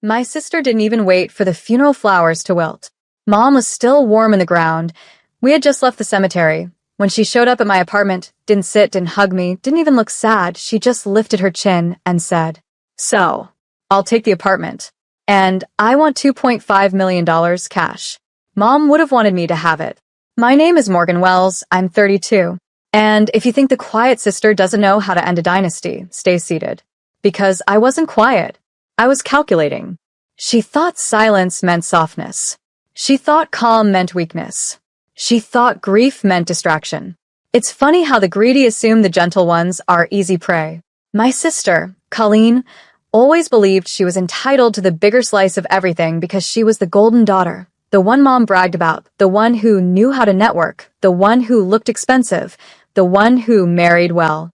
My sister didn't even wait for the funeral flowers to wilt. Mom was still warm in the ground. We had just left the cemetery. When she showed up at my apartment, didn't sit, didn't hug me, didn't even look sad, she just lifted her chin and said, "So, I'll take the apartment. And I want $2.5 million cash." Mom would have wanted me to have it. My name is Morgan Wells, I'm 32. And if you think the quiet sister doesn't know how to end a dynasty, stay seated. Because I wasn't quiet. I was calculating. She thought silence meant softness. She thought calm meant weakness. She thought grief meant distraction. It's funny how the greedy assume the gentle ones are easy prey. My sister, Colleen, always believed she was entitled to the bigger slice of everything because she was the golden daughter, the one Mom bragged about, the one who knew how to network, the one who looked expensive, the one who married well.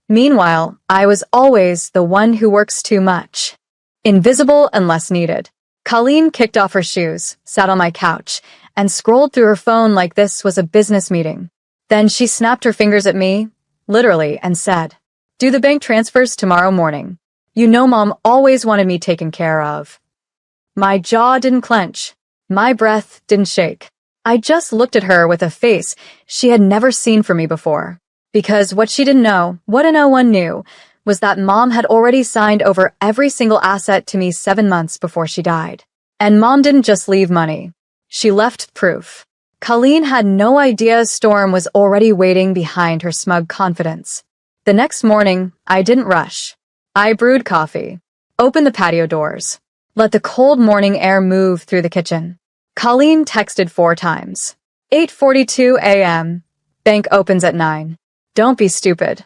Meanwhile, I was always the one who works too much. Invisible unless needed. Colleen kicked off her shoes, sat on my couch, and scrolled through her phone like this was a business meeting. Then she snapped her fingers at me, literally, and said, "Do the bank transfers tomorrow morning. You know Mom always wanted me taken care of." My jaw didn't clench. My breath didn't shake. I just looked at her with a face she had never seen from me before. Because what she didn't know, what no one knew, was that Mom had already signed over every single asset to me 7 months before she died. And Mom didn't just leave money. She left proof. Colleen had no idea a storm was already waiting behind her smug confidence. The next morning, I didn't rush. I brewed coffee, opened the patio doors, let the cold morning air move through the kitchen. Colleen texted 4 times. 8:42 a.m. Bank opens at 9. Don't be stupid.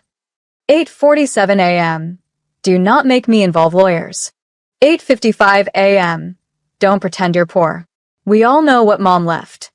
8:47 a.m. Do not make me involve lawyers. 8:55 a.m. Don't pretend you're poor. We all know what Mom left.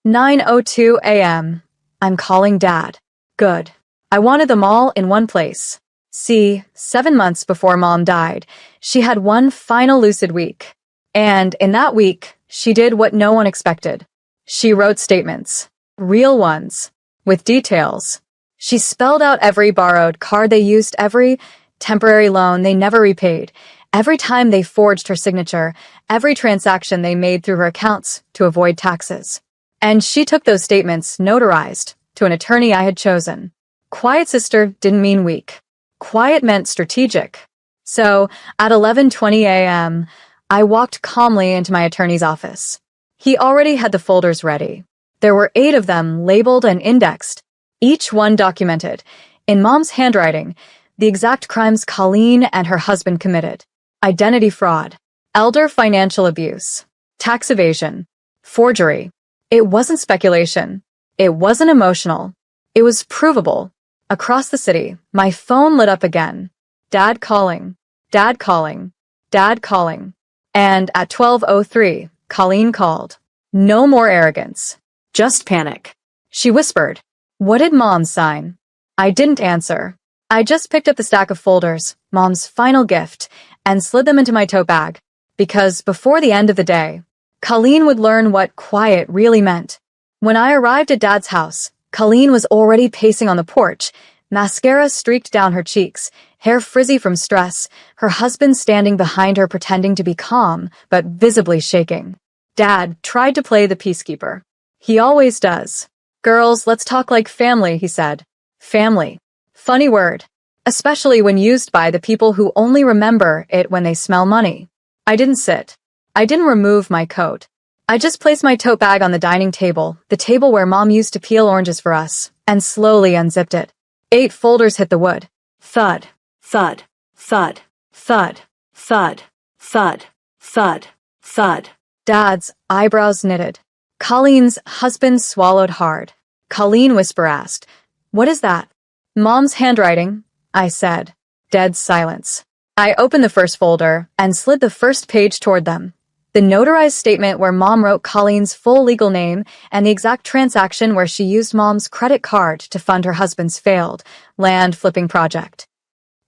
9:02 a.m. I'm calling Dad. Good. I wanted them all in one place. See, 7 months before Mom died, she had one final lucid week. And in that week, she did what no one expected. She wrote statements. Real ones. With details. She spelled out every borrowed card they used, every temporary loan they never repaid, every time they forged her signature, every transaction they made through her accounts to avoid taxes. And she took those statements, notarized, to an attorney I had chosen. Quiet sister didn't mean weak. Quiet meant strategic. So, at 11:20 a.m., I walked calmly into my attorney's office. He already had the folders ready. There were 8 of them, labeled and indexed, each one documented, in Mom's handwriting, the exact crimes Colleen and her husband committed. Identity fraud, elder financial abuse, tax evasion, forgery. It wasn't speculation. It wasn't emotional. It was provable. Across the city, my phone lit up again. Dad calling. Dad calling. Dad calling. And at 12:03, Colleen called. No more arrogance. Just panic. She whispered, "What did Mom sign?" I didn't answer. I just picked up the stack of folders, Mom's final gift, and slid them into my tote bag. Because before the end of the day, Colleen would learn what quiet really meant. When I arrived at Dad's house, Colleen was already pacing on the porch, mascara streaked down her cheeks, hair frizzy from stress, her husband standing behind her pretending to be calm, but visibly shaking. Dad tried to play the peacekeeper. He always does. "Girls, let's talk like family," he said. Family. Funny word. Especially when used by the people who only remember it when they smell money. I didn't sit. I didn't remove my coat. I just placed my tote bag on the dining table, the table where Mom used to peel oranges for us, and slowly unzipped it. 8 folders hit the wood. Thud. Thud. Thud. Thud. Thud. Thud. Thud. Thud. Dad's eyebrows knitted. Colleen's husband swallowed hard. Colleen whisper asked, "What is that?" "Mom's handwriting," I said. Dead silence. I opened the first folder and slid the first page toward them. The notarized statement where Mom wrote Colleen's full legal name and the exact transaction where she used Mom's credit card to fund her husband's failed land flipping project.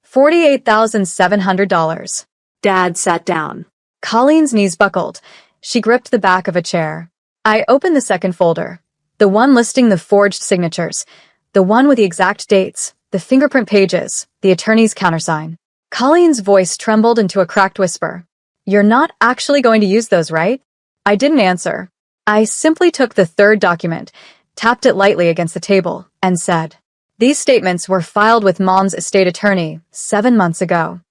$48,700. Dad sat down. Colleen's knees buckled. She gripped the back of a chair. I opened the second folder, the one listing the forged signatures, the one with the exact dates, the fingerprint pages, the attorney's countersign. Colleen's voice trembled into a cracked whisper. You're not actually going to use those, right? I didn't answer. I simply took the third document, tapped it lightly against the table, and said, "These statements were filed with Mom's estate attorney 7 months ago."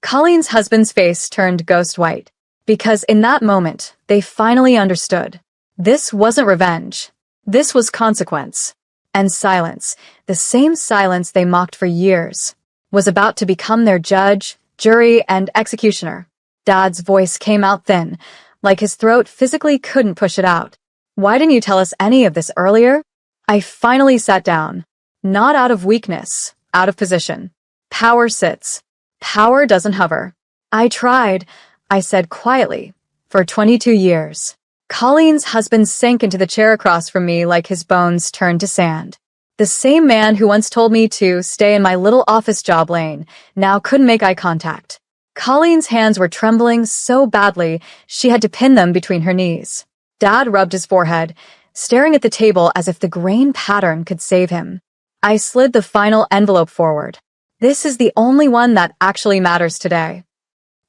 Colleen's husband's face turned ghost white, because in that moment, they finally understood. This wasn't revenge. This was consequence. And silence, the same silence they mocked for years, was about to become their judge, jury, and executioner. Dad's voice came out thin, like his throat physically couldn't push it out. "Why didn't you tell us any of this earlier?" I finally sat down. Not out of weakness, out of position. Power sits. Power doesn't hover. "I tried," I said quietly, "for 22 years. Colleen's husband sank into the chair across from me like his bones turned to sand. The same man who once told me to stay in my little office job lane now couldn't make eye contact. Colleen's hands were trembling so badly she had to pin them between her knees. Dad rubbed his forehead, staring at the table as if the grain pattern could save him. I slid the final envelope forward. "This is the only one that actually matters today."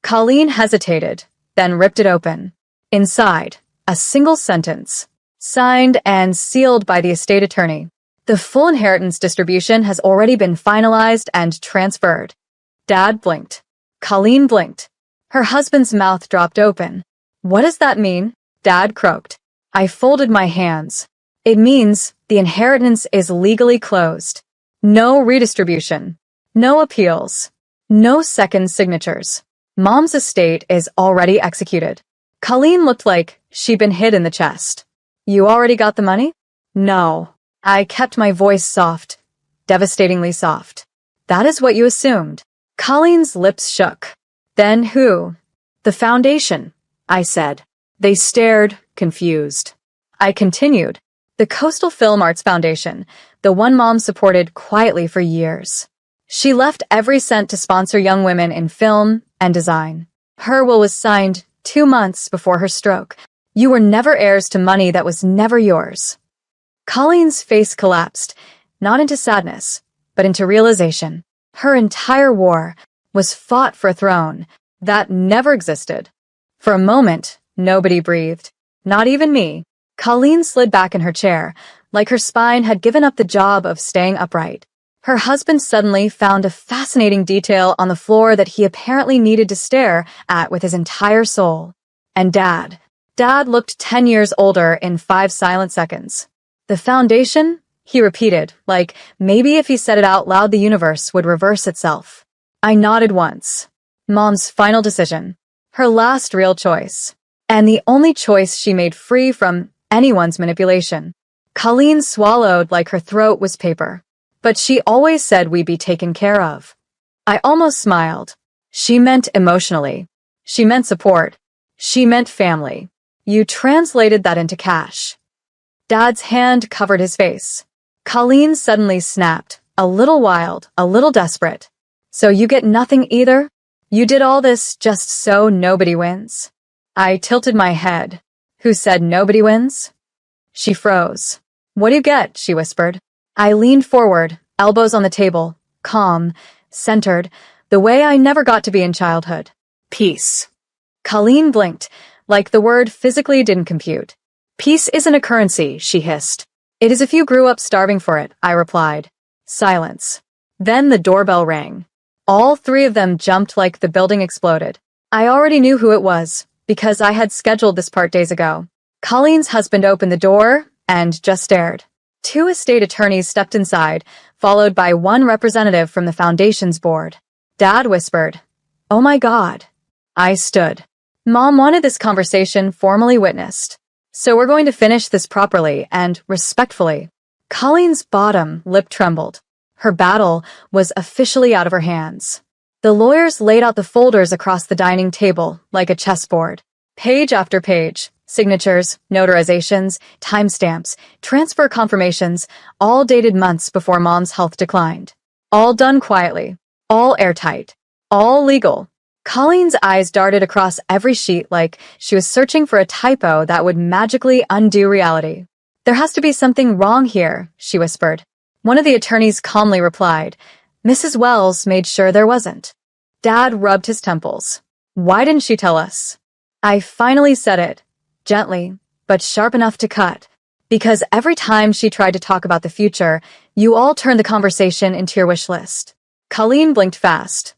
Colleen hesitated, then ripped it open. Inside, a single sentence, signed and sealed by the estate attorney. "The full inheritance distribution has already been finalized and transferred." Dad blinked. Colleen blinked. Her husband's mouth dropped open. "What does that mean?" Dad croaked. I folded my hands. "It means the inheritance is legally closed. No redistribution. No appeals. No second signatures. Mom's estate is already executed." Colleen looked like she'd been hit in the chest. "You already got the money?" "No." I kept my voice soft, devastatingly soft. "That is what you assumed." Colleen's lips shook. "Then who?" "The foundation," I said. They stared, confused. I continued. "The Coastal Film Arts Foundation, the one Mom supported quietly for years. She left every cent to sponsor young women in film and design. Her will was signed 2 months before her stroke. You were never heirs to money that was never yours." Colleen's face collapsed, not into sadness, but into realization. Her entire war was fought for a throne that never existed. For a moment, nobody breathed. Not even me. Colleen slid back in her chair, like her spine had given up the job of staying upright. Her husband suddenly found a fascinating detail on the floor that he apparently needed to stare at with his entire soul. And Dad. Dad looked 10 years older in 5 silent seconds. "The foundation?" he repeated, like maybe if he said it out loud the universe would reverse itself. I nodded once. Mom's final decision. Her last real choice. And the only choice she made free from anyone's manipulation. Colleen swallowed like her throat was paper. "But she always said we'd be taken care of." I almost smiled. She meant emotionally. She meant support. She meant family. You translated that into cash. Dad's hand covered his face. Colleen suddenly snapped, a little wild, a little desperate. "So you get nothing either? You did all this just so nobody wins?" I tilted my head. "Who said nobody wins?" She froze. "What do you get?" she whispered. I leaned forward, elbows on the table, calm, centered, the way I never got to be in childhood. "Peace." Colleen blinked, like the word physically didn't compute. "Peace isn't a currency," she hissed. "It is if you grew up starving for it," I replied. Silence. Then the doorbell rang. All 3 of them jumped like the building exploded. I already knew who it was, because I had scheduled this part days ago. Colleen's husband opened the door and just stared. 2 estate attorneys stepped inside, followed by 1 representative from the foundation's board. Dad whispered, "Oh my God." I stood. Mom wanted this conversation formally witnessed. So we're going to finish this properly and respectfully. Colleen's bottom lip trembled. Her battle was officially out of her hands. The lawyers laid out the folders across the dining table like a chessboard. Page after page, signatures, notarizations, timestamps, transfer confirmations, all dated months before Mom's health declined. All done quietly. All airtight. All legal. Colleen's eyes darted across every sheet like she was searching for a typo that would magically undo reality. "There has to be something wrong here," she whispered. One of the attorneys calmly replied, "Mrs. Wells made sure there wasn't." Dad rubbed his temples. Why didn't she tell us? I finally said it, gently, but sharp enough to cut. Because every time she tried to talk about the future, you all turned the conversation into your wish list. Colleen blinked fast,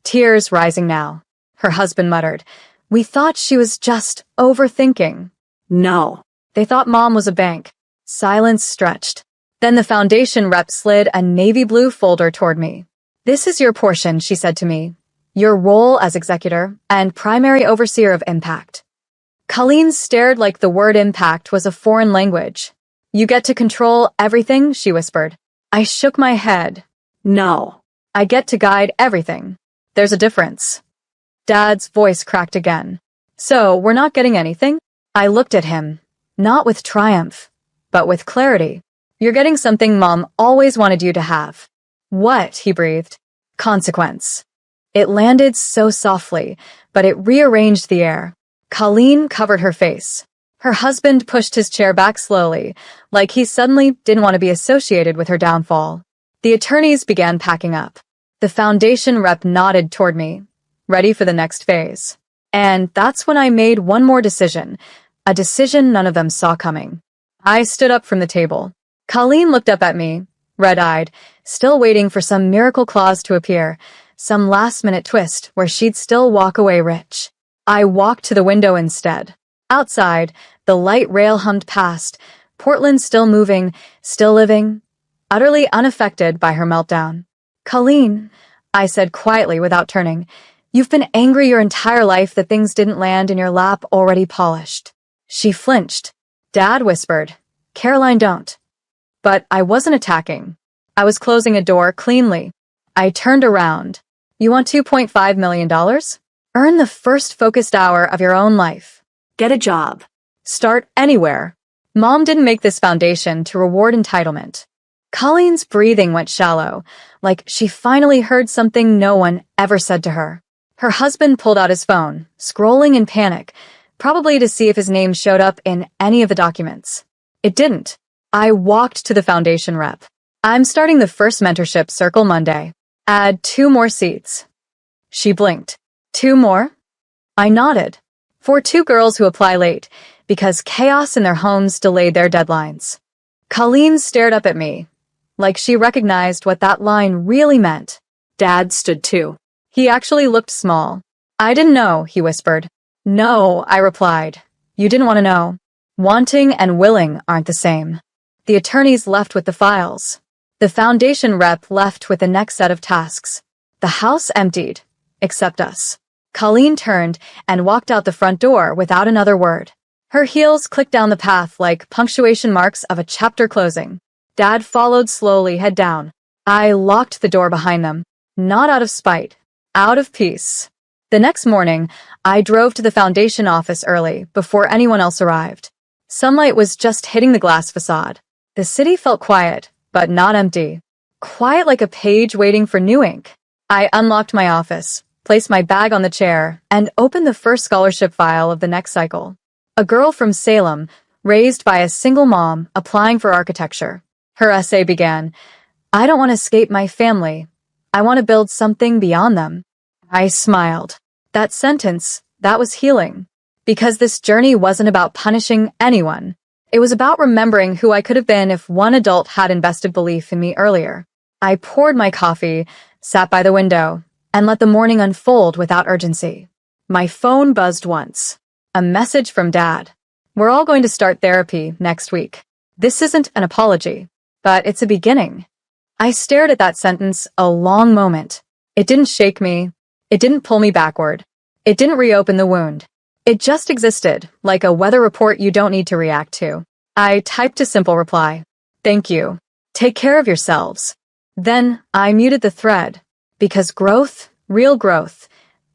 tears rising now. Her husband muttered, "We thought she was just overthinking." No. They thought Mom was a bank. Silence stretched. Then the foundation rep slid a navy blue folder toward me. "This is your portion," she said to me. "Your role as executor and primary overseer of impact." Colleen stared like the word impact was a foreign language. "You get to control everything," she whispered. I shook my head. No. "I get to guide everything. There's a difference." Dad's voice cracked again. "So, we're not getting anything?" I looked at him, not with triumph, but with clarity. "You're getting something Mom always wanted you to have." "What?" he breathed. "Consequence." It landed so softly, but it rearranged the air. Colleen covered her face. Her husband pushed his chair back slowly, like he suddenly didn't want to be associated with her downfall. The attorneys began packing up. The foundation rep nodded toward me, ready for the next phase. And that's when I made one more decision, a decision none of them saw coming. I stood up from the table. Colleen looked up at me, red-eyed, still waiting for some miracle clause to appear, some last-minute twist where she'd still walk away rich. I walked to the window instead. Outside, the light rail hummed past, Portland still moving, still living, utterly unaffected by her meltdown. "Colleen," I said quietly without turning, "you've been angry your entire life that things didn't land in your lap already polished." She flinched. Dad whispered, "Caroline, don't." But I wasn't attacking. I was closing a door cleanly. I turned around. "You want $2.5 million? Earn the first focused hour of your own life. Get a job. Start anywhere." Mom didn't make this foundation to reward entitlement. Colleen's breathing went shallow, like she finally heard something no one ever said to her. Her husband pulled out his phone, scrolling in panic, probably to see if his name showed up in any of the documents. It didn't. I walked to the foundation rep. "I'm starting the first mentorship circle Monday. Add 2 more seats." She blinked. "2 more?" I nodded. "For 2 girls who apply late, because chaos in their homes delayed their deadlines." Colleen stared up at me, like she recognized what that line really meant. Dad stood too. He actually looked small. "I didn't know," he whispered. "No," I replied. "You didn't want to know. Wanting and willing aren't the same." The attorneys left with the files. The foundation rep left with the next set of tasks. The house emptied, except us. Colleen turned and walked out the front door without another word. Her heels clicked down the path like punctuation marks of a chapter closing. Dad followed slowly, head down. I locked the door behind them, not out of spite, out of peace. The next morning, I drove to the foundation office early, before anyone else arrived. Sunlight was just hitting the glass facade. The city felt quiet, but not empty. Quiet like a page waiting for new ink. I unlocked my office, placed my bag on the chair, and opened the first scholarship file of the next cycle. A girl from Salem, raised by a single mom, applying for architecture. Her essay began, "I don't want to escape my family. I want to build something beyond them." I smiled. That sentence, that was healing. Because this journey wasn't about punishing anyone. It was about remembering who I could have been if one adult had invested belief in me earlier. I poured my coffee, sat by the window, and let the morning unfold without urgency. My phone buzzed once. A message from Dad. "We're all going to start therapy next week. This isn't an apology, but it's a beginning." I stared at that sentence a long moment. It didn't shake me. It didn't pull me backward. It didn't reopen the wound. It just existed, like a weather report you don't need to react to. I typed a simple reply. "Thank you. Take care of yourselves." Then I muted the thread, because growth, real growth,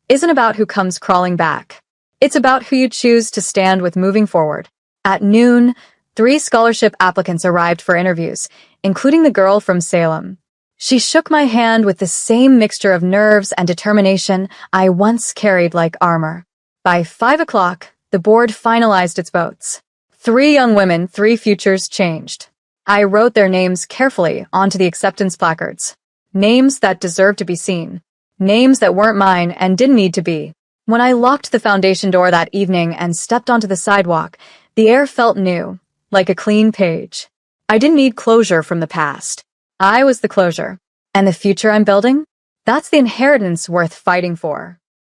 isn't about who comes crawling back. It's about who you choose to stand with moving forward. At noon, 3 scholarship applicants arrived for interviews, including the girl from Salem. She shook my hand with the same mixture of nerves and determination I once carried like armor. By 5 o'clock, the board finalized its votes. 3 young women, 3 futures changed. I wrote their names carefully onto the acceptance placards. Names that deserved to be seen. Names that weren't mine and didn't need to be. When I locked the foundation door that evening and stepped onto the sidewalk, the air felt new, like a clean page. I didn't need closure from the past. I was the closure. And the future I'm building? That's the inheritance worth fighting for.